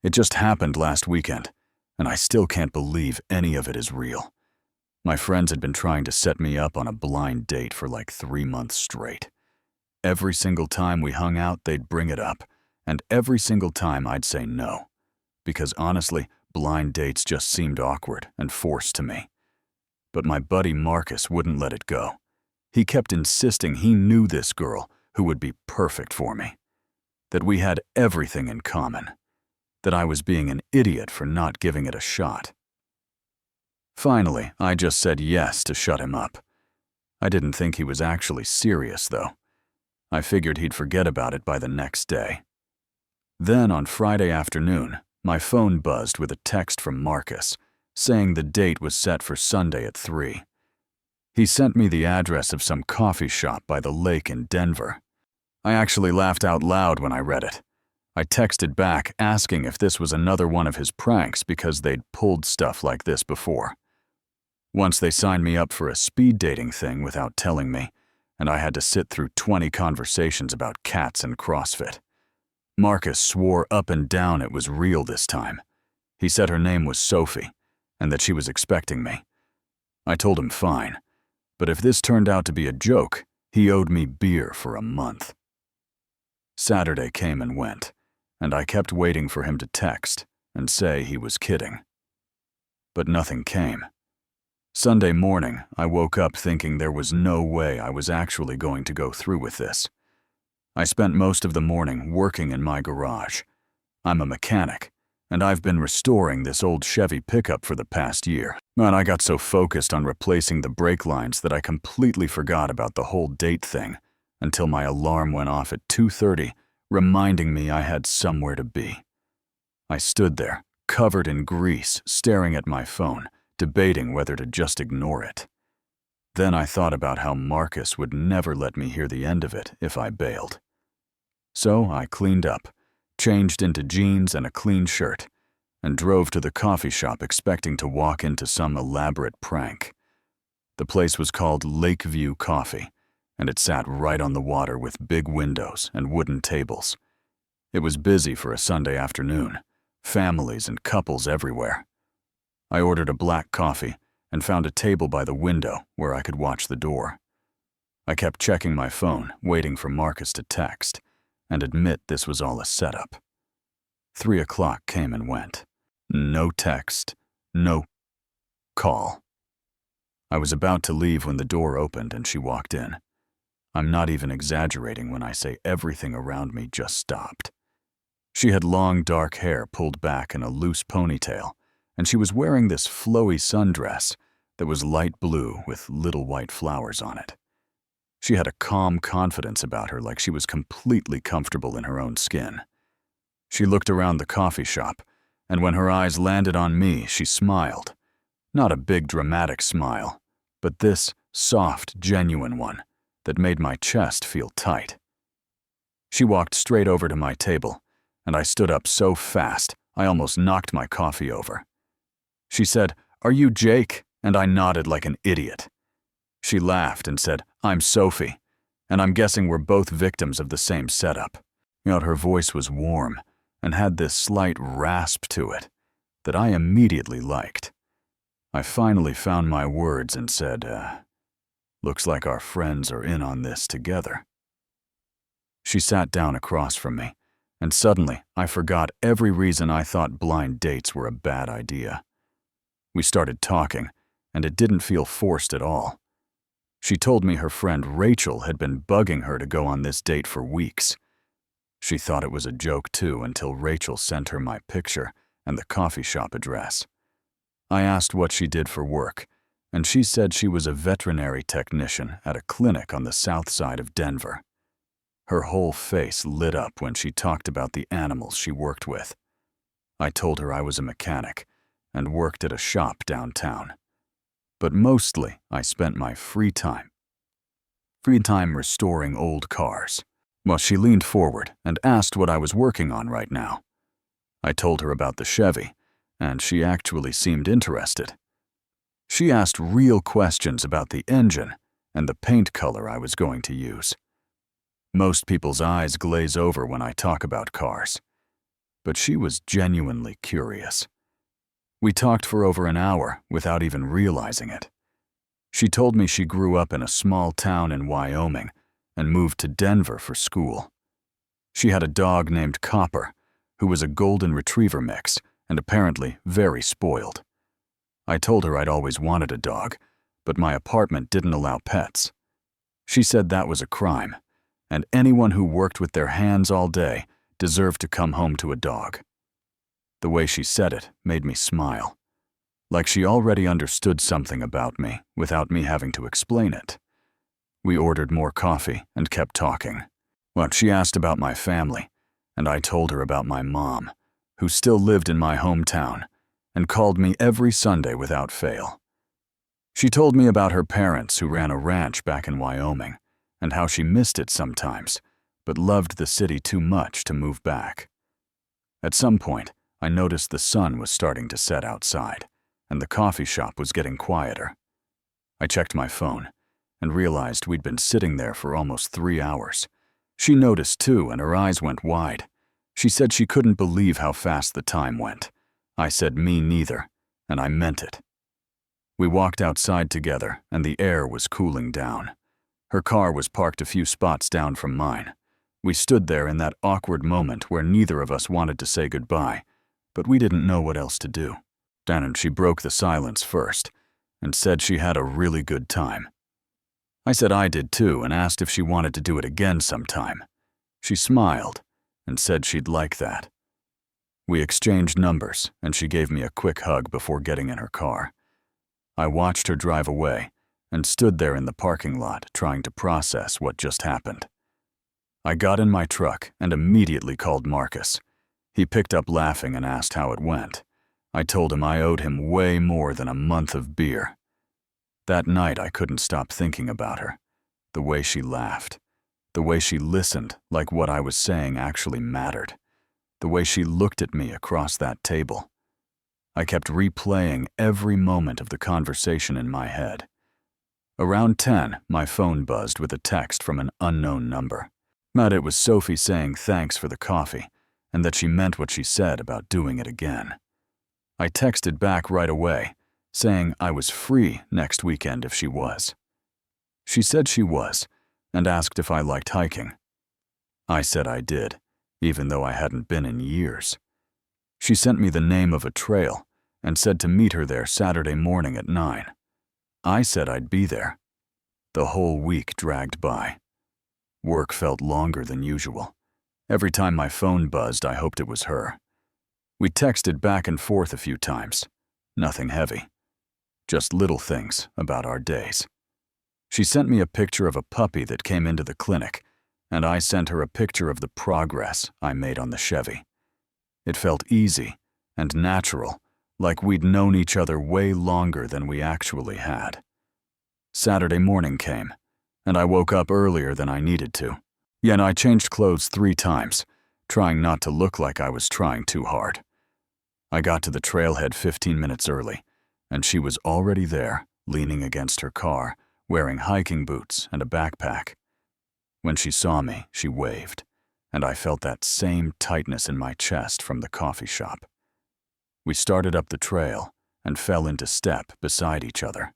It just happened last weekend, and I still can't believe any of it is real. My friends had been trying to set me up on a blind date for like 3 months straight. Every single time we hung out, they'd bring it up, and every single time I'd say no. Because honestly, blind dates just seemed awkward and forced to me. But my buddy Marcus wouldn't let it go. He kept insisting he knew this girl who would be perfect for me. That we had everything in common. That I was being an idiot for not giving it a shot. Finally, I just said yes to shut him up. I didn't think he was actually serious, though. I figured he'd forget about it by the next day. Then on Friday afternoon, my phone buzzed with a text from Marcus, saying the date was set for Sunday at 3. He sent me the address of some coffee shop by the lake in Denver. I actually laughed out loud when I read it. I texted back asking if this was another one of his pranks because they'd pulled stuff like this before. Once they signed me up for a speed dating thing without telling me, and I had to sit through 20 conversations about cats and CrossFit. Marcus swore up and down it was real this time. He said her name was Sophie, and that she was expecting me. I told him fine, but if this turned out to be a joke, he owed me beer for a month. Saturday came and went, and I kept waiting for him to text and say he was kidding. But nothing came. Sunday morning, I woke up thinking there was no way I was actually going to go through with this. I spent most of the morning working in my garage. I'm a mechanic, and I've been restoring this old Chevy pickup for the past year. And I got so focused on replacing the brake lines that I completely forgot about the whole date thing until my alarm went off at 2:30, reminding me I had somewhere to be. I stood there, covered in grease, staring at my phone, debating whether to just ignore it. Then I thought about how Marcus would never let me hear the end of it if I bailed. So I cleaned up, changed into jeans and a clean shirt, and drove to the coffee shop expecting to walk into some elaborate prank. The place was called Lakeview Coffee, and it sat right on the water with big windows and wooden tables. It was busy for a Sunday afternoon, families and couples everywhere. I ordered a black coffee and found a table by the window where I could watch the door. I kept checking my phone, waiting for Marcus to text, and admit this was all a setup. 3 o'clock came and went. No text, no call. I was about to leave when the door opened and she walked in. I'm not even exaggerating when I say everything around me just stopped. She had long dark hair pulled back in a loose ponytail, and she was wearing this flowy sundress that was light blue with little white flowers on it. She had a calm confidence about her, like she was completely comfortable in her own skin. She looked around the coffee shop, and when her eyes landed on me, she smiled. Not a big dramatic smile, but this soft, genuine one that made my chest feel tight. She walked straight over to my table, and I stood up so fast I almost knocked my coffee over. She said, "Are you Jake?" And I nodded like an idiot. She laughed and said, "I'm Sophie, and I'm guessing we're both victims of the same setup." Yet her voice was warm and had this slight rasp to it that I immediately liked. I finally found my words and said, "Looks like our friends are in on this together." She sat down across from me, and suddenly I forgot every reason I thought blind dates were a bad idea. We started talking, and it didn't feel forced at all. She told me her friend Rachel had been bugging her to go on this date for weeks. She thought it was a joke too until Rachel sent her my picture and the coffee shop address. I asked what she did for work, and she said she was a veterinary technician at a clinic on the south side of Denver. Her whole face lit up when she talked about the animals she worked with. I told her I was a mechanic and worked at a shop downtown. But mostly, I spent my free time restoring old cars. Well, she leaned forward and asked what I was working on right now. I told her about the Chevy, and she actually seemed interested. She asked real questions about the engine and the paint color I was going to use. Most people's eyes glaze over when I talk about cars. but she was genuinely curious. We talked for over an hour without even realizing it. She told me she grew up in a small town in Wyoming and moved to Denver for school. She had a dog named Copper, who was a golden retriever mix and apparently very spoiled. I told her I'd always wanted a dog, but my apartment didn't allow pets. She said that was a crime, and anyone who worked with their hands all day deserved to come home to a dog. The way she said it made me smile, like she already understood something about me without me having to explain it. We ordered more coffee and kept talking. Well, she asked about my family, and I told her about my mom, who still lived in my hometown and called me every Sunday without fail. She told me about her parents who ran a ranch back in Wyoming and how she missed it sometimes, but loved the city too much to move back. At some point, I noticed the sun was starting to set outside, and the coffee shop was getting quieter. I checked my phone and realized we'd been sitting there for almost 3 hours. She noticed too, and her eyes went wide. She said she couldn't believe how fast the time went. I said me neither, and I meant it. We walked outside together, and the air was cooling down. Her car was parked a few spots down from mine. We stood there in that awkward moment where neither of us wanted to say goodbye, but we didn't know what else to do. And she broke the silence first and said she had a really good time. I said I did too and asked if she wanted to do it again sometime. She smiled and said she'd like that. We exchanged numbers and she gave me a quick hug before getting in her car. I watched her drive away and stood there in the parking lot trying to process what just happened. I got in my truck and immediately called Marcus. He picked up laughing and asked how it went. I told him I owed him way more than a month of beer. That night I couldn't stop thinking about her. The way she laughed. The way she listened like what I was saying actually mattered. The way she looked at me across that table. I kept replaying every moment of the conversation in my head. Around 10, my phone buzzed with a text from an unknown number. It was Sophie saying thanks for the coffee, and that she meant what she said about doing it again. I texted back right away, saying I was free next weekend if she was. She said she was, and asked if I liked hiking. I said I did, even though I hadn't been in years. She sent me the name of a trail and said to meet her there Saturday morning at 9. I said I'd be there. The whole week dragged by. Work felt longer than usual. Every time my phone buzzed, I hoped it was her. We texted back and forth a few times. Nothing heavy. Just little things about our days. She sent me a picture of a puppy that came into the clinic, and I sent her a picture of the progress I made on the Chevy. It felt easy and natural, like we'd known each other way longer than we actually had. Saturday morning came, and I woke up earlier than I needed to. Yet I changed clothes 3 times, trying not to look like I was trying too hard. I got to the trailhead 15 minutes early, and she was already there, leaning against her car, wearing hiking boots and a backpack. When she saw me, she waved, and I felt that same tightness in my chest from the coffee shop. We started up the trail and fell into step beside each other.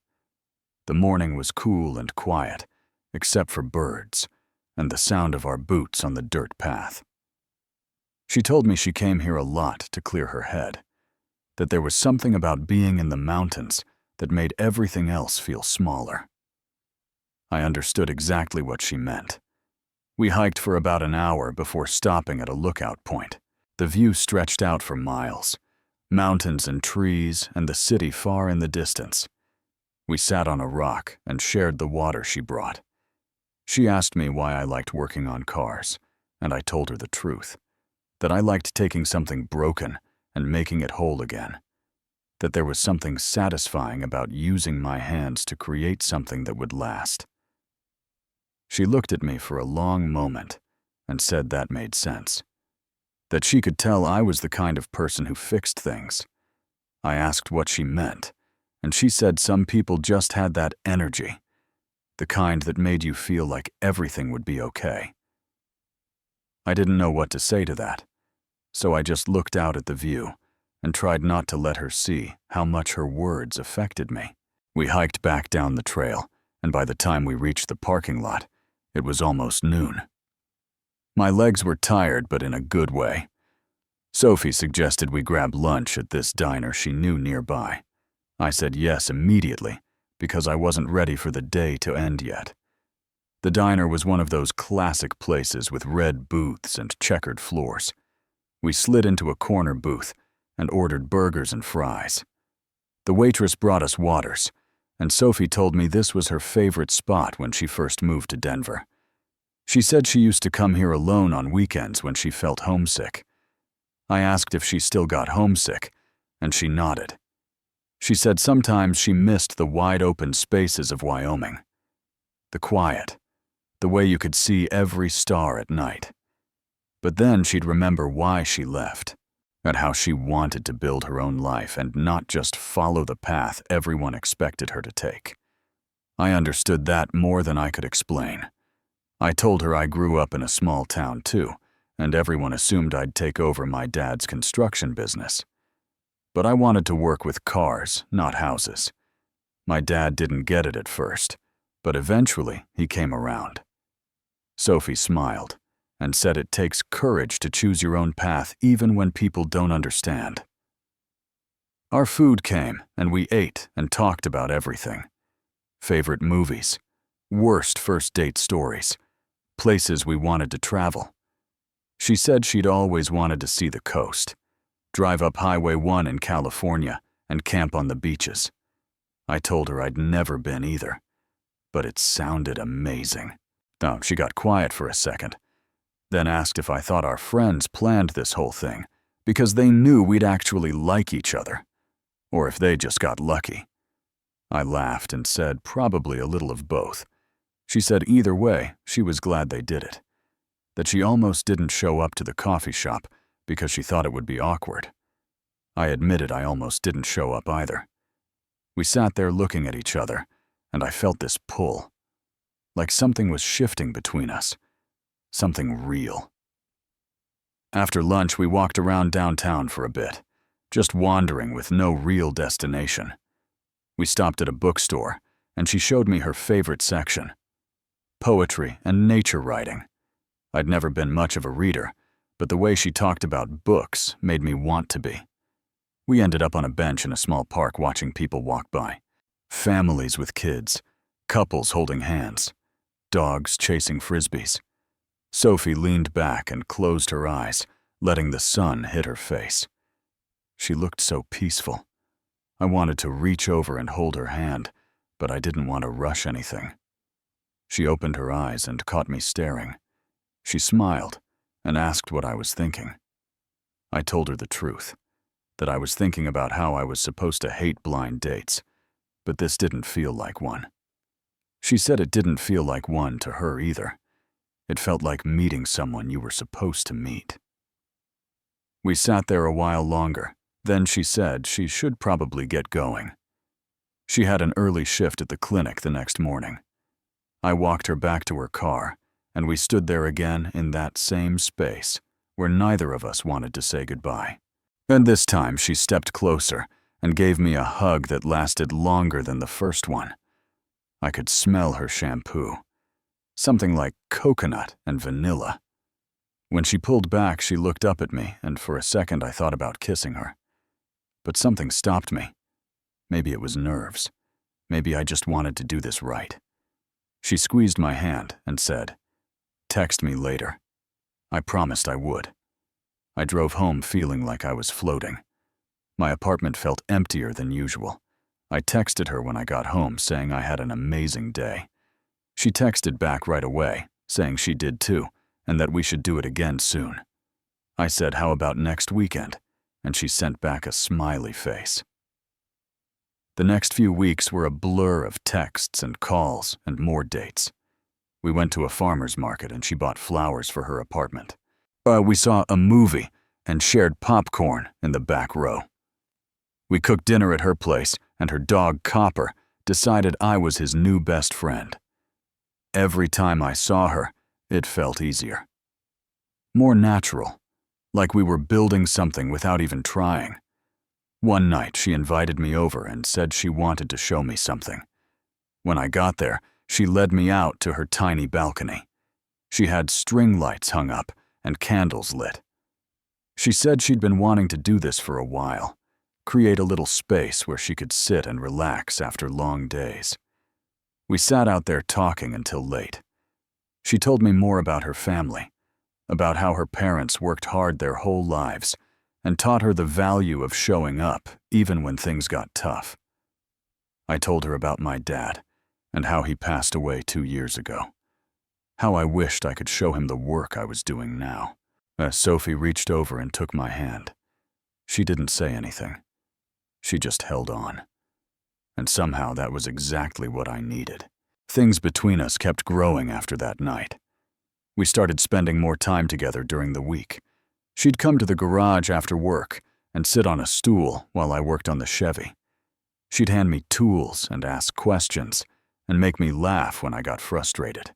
The morning was cool and quiet, except for birds and the sound of our boots on the dirt path. She told me she came here a lot to clear her head, that there was something about being in the mountains that made everything else feel smaller. I understood exactly what she meant. We hiked for about an hour before stopping at a lookout point. The view stretched out for miles, mountains and trees and the city far in the distance. We sat on a rock and shared the water she brought. She asked me why I liked working on cars, and I told her the truth, that I liked taking something broken and making it whole again, that there was something satisfying about using my hands to create something that would last. She looked at me for a long moment and said that made sense, that she could tell I was the kind of person who fixed things. I asked what she meant, and she said some people just had that energy, the kind that made you feel like everything would be okay. I didn't know what to say to that. so I just looked out at the view and tried not to let her see how much her words affected me. We hiked back down the trail, and by the time we reached the parking lot, it was almost noon. My legs were tired, but in a good way. Sophie suggested we grab lunch at this diner she knew nearby. I said yes immediately because I wasn't ready for the day to end yet. The diner was one of those classic places with red booths and checkered floors. We slid into a corner booth and ordered burgers and fries. The waitress brought us waters, and Sophie told me this was her favorite spot when she first moved to Denver. She said she used to come here alone on weekends when she felt homesick. I asked if she still got homesick, and she nodded. She said sometimes she missed the wide-open spaces of Wyoming. The quiet, the way you could see every star at night. But then she'd remember why she left, and how she wanted to build her own life and not just follow the path everyone expected her to take. I understood that more than I could explain. I told her I grew up in a small town too, and everyone assumed I'd take over my dad's construction business. But I wanted to work with cars, not houses. My dad didn't get it at first, but eventually he came around. Sophie smiled and said it takes courage to choose your own path even when people don't understand. Our food came, and we ate and talked about everything. Favorite movies, worst first date stories, places we wanted to travel. She said she'd always wanted to see the coast, drive up Highway 1 in California, and camp on the beaches. I told her I'd never been either, but it sounded amazing. Now, she got quiet for a second, then asked if I thought our friends planned this whole thing because they knew we'd actually like each other, or if they just got lucky. I laughed and said probably a little of both. She said either way, she was glad they did it, that she almost didn't show up to the coffee shop because she thought it would be awkward. I admitted I almost didn't show up either. We sat there looking at each other, and I felt this pull, like something was shifting between us, something real. After lunch, we walked around downtown for a bit, just wandering with no real destination. We stopped at a bookstore, and she showed me her favorite section: poetry and nature writing. I'd never been much of a reader, but the way she talked about books made me want to be. We ended up on a bench in a small park watching people walk by. Families with kids, couples holding hands, dogs chasing frisbees. Sophie leaned back and closed her eyes, letting the sun hit her face. She looked so peaceful. I wanted to reach over and hold her hand, but I didn't want to rush anything. She opened her eyes and caught me staring. She smiled and asked what I was thinking. I told her the truth, that I was thinking about how I was supposed to hate blind dates, but this didn't feel like one. She said it didn't feel like one to her either. It felt like meeting someone you were supposed to meet. We sat there a while longer, then she said she should probably get going. She had an early shift at the clinic the next morning. I walked her back to her car, and we stood there again in that same space where neither of us wanted to say goodbye. And this time she stepped closer and gave me a hug that lasted longer than the first one. I could smell her shampoo, something like coconut and vanilla. When she pulled back, she looked up at me, and for a second I thought about kissing her. But something stopped me. Maybe it was nerves. Maybe I just wanted to do this right. She squeezed my hand and said, "Text me later." I promised I would. I drove home feeling like I was floating. My apartment felt emptier than usual. I texted her when I got home saying I had an amazing day. She texted back right away, saying she did too, and that we should do it again soon. I said, "How about next weekend?" And she sent back a smiley face. The next few weeks were a blur of texts and calls and more dates. We went to a farmer's market and she bought flowers for her apartment. We saw a movie and shared popcorn in the back row. We cooked dinner at her place, and her dog Copper decided I was his new best friend. Every time I saw her, it felt easier. More natural, like we were building something without even trying. One night, she invited me over and said she wanted to show me something. When I got there, she led me out to her tiny balcony. She had string lights hung up and candles lit. She said she'd been wanting to do this for a while, create a little space where she could sit and relax after long days. We sat out there talking until late. She told me more about her family, about how her parents worked hard their whole lives and taught her the value of showing up even when things got tough. I told her about my dad and how he passed away 2 years ago, how I wished I could show him the work I was doing now. As Sophie reached over and took my hand, she didn't say anything. She just held on. And somehow that was exactly what I needed. Things between us kept growing after that night. We started spending more time together during the week. She'd come to the garage after work and sit on a stool while I worked on the Chevy. She'd hand me tools and ask questions and make me laugh when I got frustrated.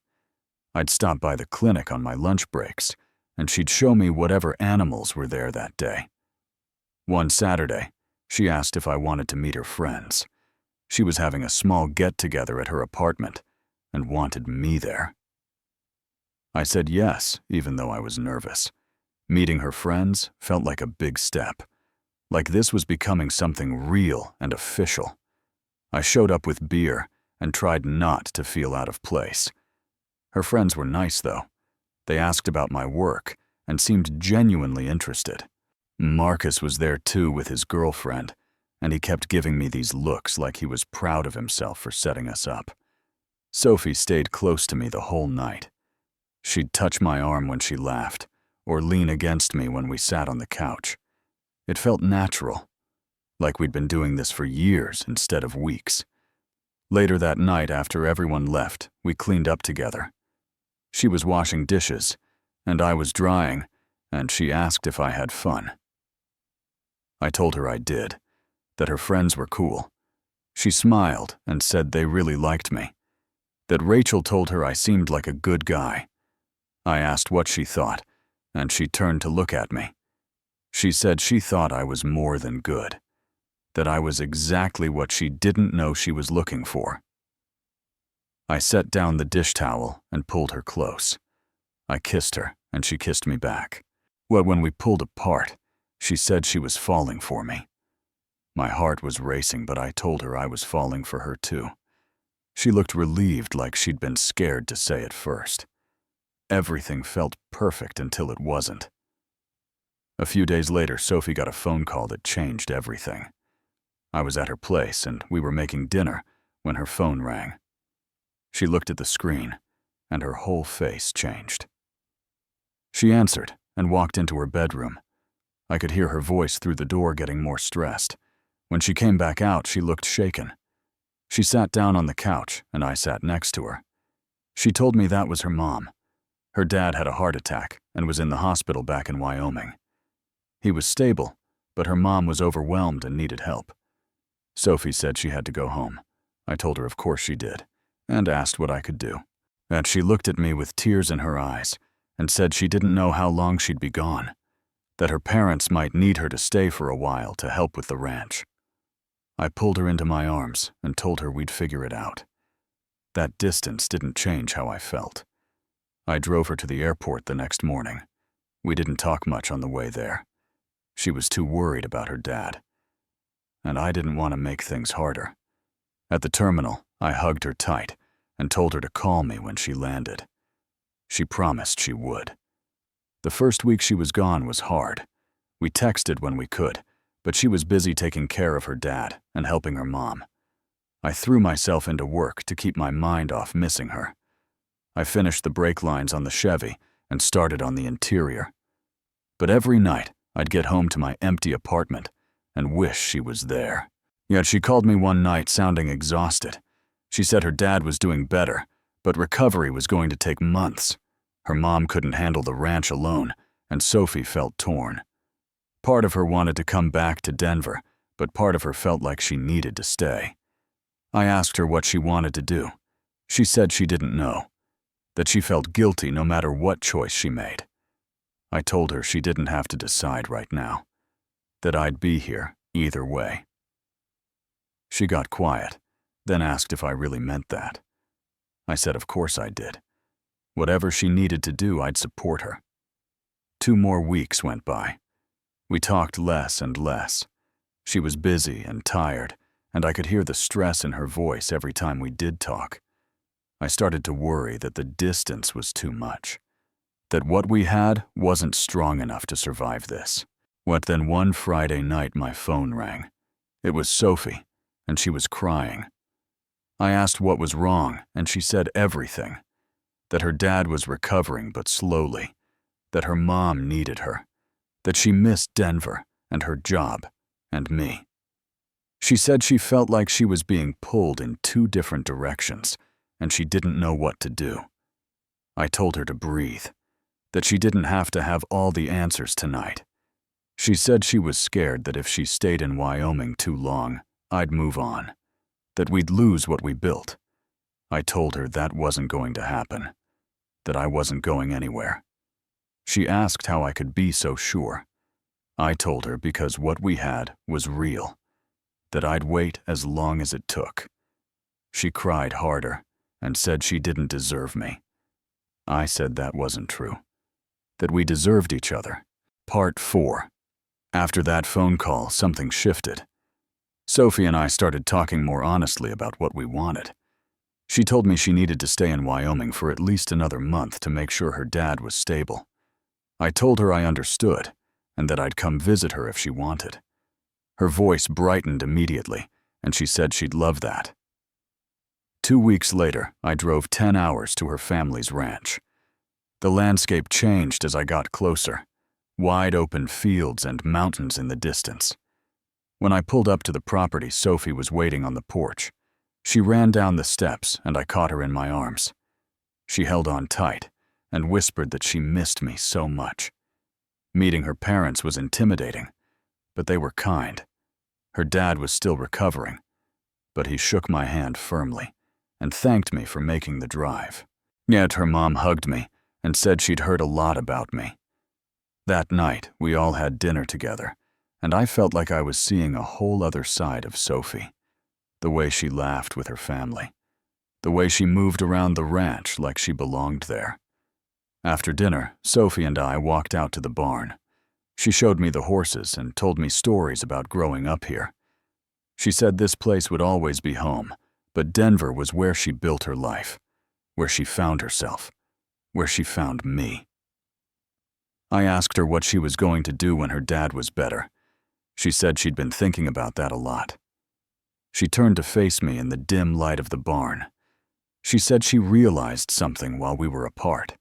I'd stop by the clinic on my lunch breaks, and she'd show me whatever animals were there that day. One Saturday, she asked if I wanted to meet her friends. She was having a small get-together at her apartment and wanted me there. I said yes, even though I was nervous. Meeting her friends felt like a big step, like this was becoming something real and official. I showed up with beer and tried not to feel out of place. Her friends were nice, though. They asked about my work and seemed genuinely interested. Marcus was there too with his girlfriend, and he kept giving me these looks like he was proud of himself for setting us up. Sophie stayed close to me the whole night. She'd touch my arm when she laughed, or lean against me when we sat on the couch. It felt natural, like we'd been doing this for years instead of weeks. Later that night, after everyone left, we cleaned up together. She was washing dishes, and I was drying, and she asked if I had fun. I told her I did, that her friends were cool. She smiled and said they really liked me, that Rachel told her I seemed like a good guy. I asked what she thought, and she turned to look at me. She said she thought I was more than good, that I was exactly what she didn't know she was looking for. I set down the dish towel and pulled her close. I kissed her, and she kissed me back. Well, when we pulled apart, she said she was falling for me. My heart was racing, but I told her I was falling for her too. She looked relieved, like she'd been scared to say it first. Everything felt perfect until it wasn't. A few days later, Sophie got a phone call that changed everything. I was at her place, and we were making dinner when her phone rang. She looked at the screen, and her whole face changed. She answered and walked into her bedroom. I could hear her voice through the door getting more stressed. When she came back out, she looked shaken. She sat down on the couch, and I sat next to her. She told me that was her mom. Her dad had a heart attack and was in the hospital back in Wyoming. He was stable, but her mom was overwhelmed and needed help. Sophie said she had to go home. I told her of course she did, and asked what I could do. And she looked at me with tears in her eyes and said she didn't know how long she'd be gone, that her parents might need her to stay for a while to help with the ranch. I pulled her into my arms and told her we'd figure it out. That distance didn't change how I felt. I drove her to the airport the next morning. We didn't talk much on the way there. She was too worried about her dad, and I didn't want to make things harder. At the terminal, I hugged her tight and told her to call me when she landed. She promised she would. The first week she was gone was hard. We texted when we could, but she was busy taking care of her dad and helping her mom. I threw myself into work to keep my mind off missing her. I finished the brake lines on the Chevy and started on the interior. But every night, I'd get home to my empty apartment and wish she was there. Yet she called me one night sounding exhausted. She said her dad was doing better, but recovery was going to take months. Her mom couldn't handle the ranch alone, and Sophie felt torn. Part of her wanted to come back to Denver, but part of her felt like she needed to stay. I asked her what she wanted to do. She said she didn't know, that she felt guilty no matter what choice she made. I told her she didn't have to decide right now, that I'd be here either way. She got quiet, then asked if I really meant that. I said of course I did. Whatever she needed to do, I'd support her. 2 more weeks went by. We talked less and less. She was busy and tired, and I could hear the stress in her voice every time we did talk. I started to worry that the distance was too much, that what we had wasn't strong enough to survive this. Then one Friday night my phone rang. It was Sophie, and she was crying. I asked what was wrong, and she said everything. That her dad was recovering but slowly, that her mom needed her, that she missed Denver and her job and me. She said she felt like she was being pulled in 2 different directions, and she didn't know what to do. I told her to breathe, that she didn't have to have all the answers tonight. She said she was scared that if she stayed in Wyoming too long, I'd move on, that we'd lose what we built. I told her that wasn't going to happen, that I wasn't going anywhere. She asked how I could be so sure. I told her because what we had was real, that I'd wait as long as it took. She cried harder and said she didn't deserve me. I said that wasn't true, that we deserved each other. Part 4. After that phone call, something shifted. Sophie and I started talking more honestly about what we wanted. She told me she needed to stay in Wyoming for at least another month to make sure her dad was stable. I told her I understood, and that I'd come visit her if she wanted. Her voice brightened immediately, and she said she'd love that. 2 weeks later, I drove 10 hours to her family's ranch. The landscape changed as I got closer. Wide open fields and mountains in the distance. When I pulled up to the property, Sophie was waiting on the porch. She ran down the steps, and I caught her in my arms. She held on tight and whispered that she missed me so much. Meeting her parents was intimidating, but they were kind. Her dad was still recovering, but he shook my hand firmly and thanked me for making the drive. Yet her mom hugged me and said she'd heard a lot about me. That night, we all had dinner together, and I felt like I was seeing a whole other side of Sophie. The way she laughed with her family. The way she moved around the ranch like she belonged there. After dinner, Sophie and I walked out to the barn. She showed me the horses and told me stories about growing up here. She said this place would always be home, but Denver was where she built her life, where she found herself, where she found me. I asked her what she was going to do when her dad was better. She said she'd been thinking about that a lot. She turned to face me in the dim light of the barn. She said she realized something while we were apart,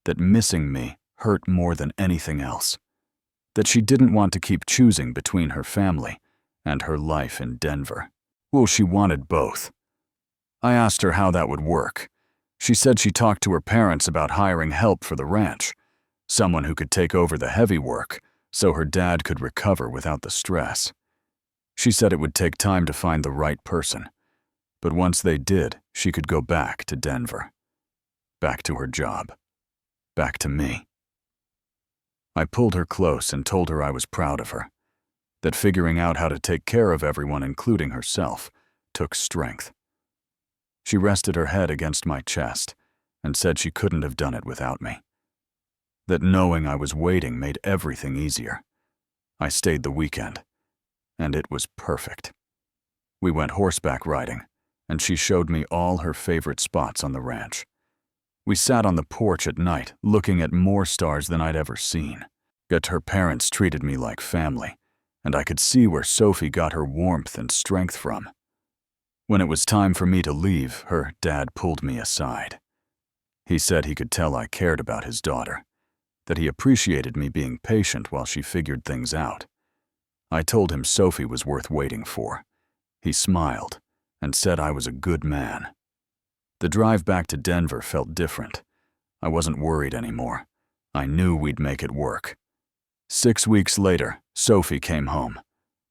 that missing me hurt more than anything else, that she didn't want to keep choosing between her family and her life in Denver. Well, she wanted both. I asked her how that would work. She said she talked to her parents about hiring help for the ranch, someone who could take over the heavy work so her dad could recover without the stress. She said it would take time to find the right person, but once they did, she could go back to Denver, back to her job, back to me. I pulled her close and told her I was proud of her, that figuring out how to take care of everyone, including herself, took strength. She rested her head against my chest and said she couldn't have done it without me, that knowing I was waiting made everything easier. I stayed the weekend, and it was perfect. We went horseback riding, and she showed me all her favorite spots on the ranch. We sat on the porch at night, looking at more stars than I'd ever seen. Yet her parents treated me like family, and I could see where Sophie got her warmth and strength from. When it was time for me to leave, her dad pulled me aside. He said he could tell I cared about his daughter, that he appreciated me being patient while she figured things out. I told him Sophie was worth waiting for. He smiled and said I was a good man. The drive back to Denver felt different. I wasn't worried anymore. I knew we'd make it work. 6 weeks later, Sophie came home.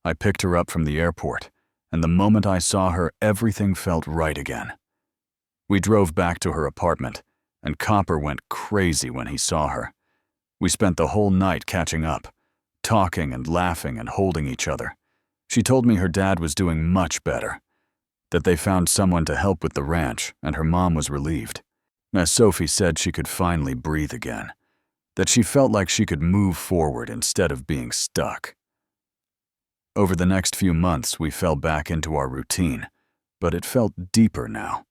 I picked her up from the airport, and the moment I saw her, everything felt right again. We drove back to her apartment, and Copper went crazy when he saw her. We spent the whole night catching up, talking and laughing and holding each other. She told me her dad was doing much better, that they found someone to help with the ranch, and her mom was relieved. As Sophie said, she could finally breathe again, that she felt like she could move forward instead of being stuck. Over the next few months, we fell back into our routine, but it felt deeper now.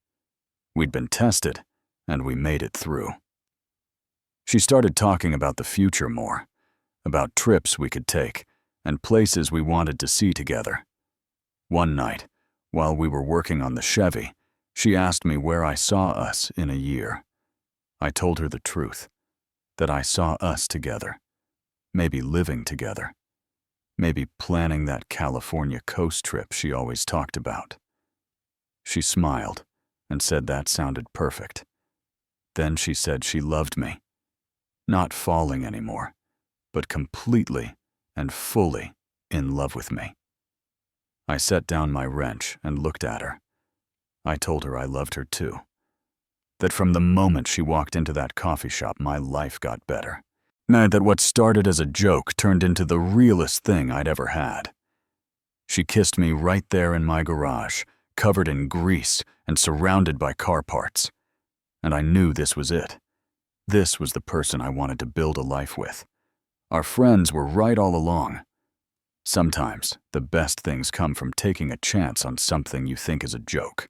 We'd been tested, and we made it through. She started talking about the future more, about trips we could take, and places we wanted to see together. One night, while we were working on the Chevy, she asked me where I saw us in a year. I told her the truth, that I saw us together, maybe living together, maybe planning that California coast trip she always talked about. She smiled and said that sounded perfect. Then she said she loved me, not falling anymore, but completely and fully in love with me. I set down my wrench and looked at her. I told her I loved her too, that from the moment she walked into that coffee shop, my life got better. That what started as a joke turned into the realest thing I'd ever had. She kissed me right there in my garage, covered in grease and surrounded by car parts. And I knew this was it. This was the person I wanted to build a life with. Our friends were right all along. Sometimes the best things come from taking a chance on something you think is a joke.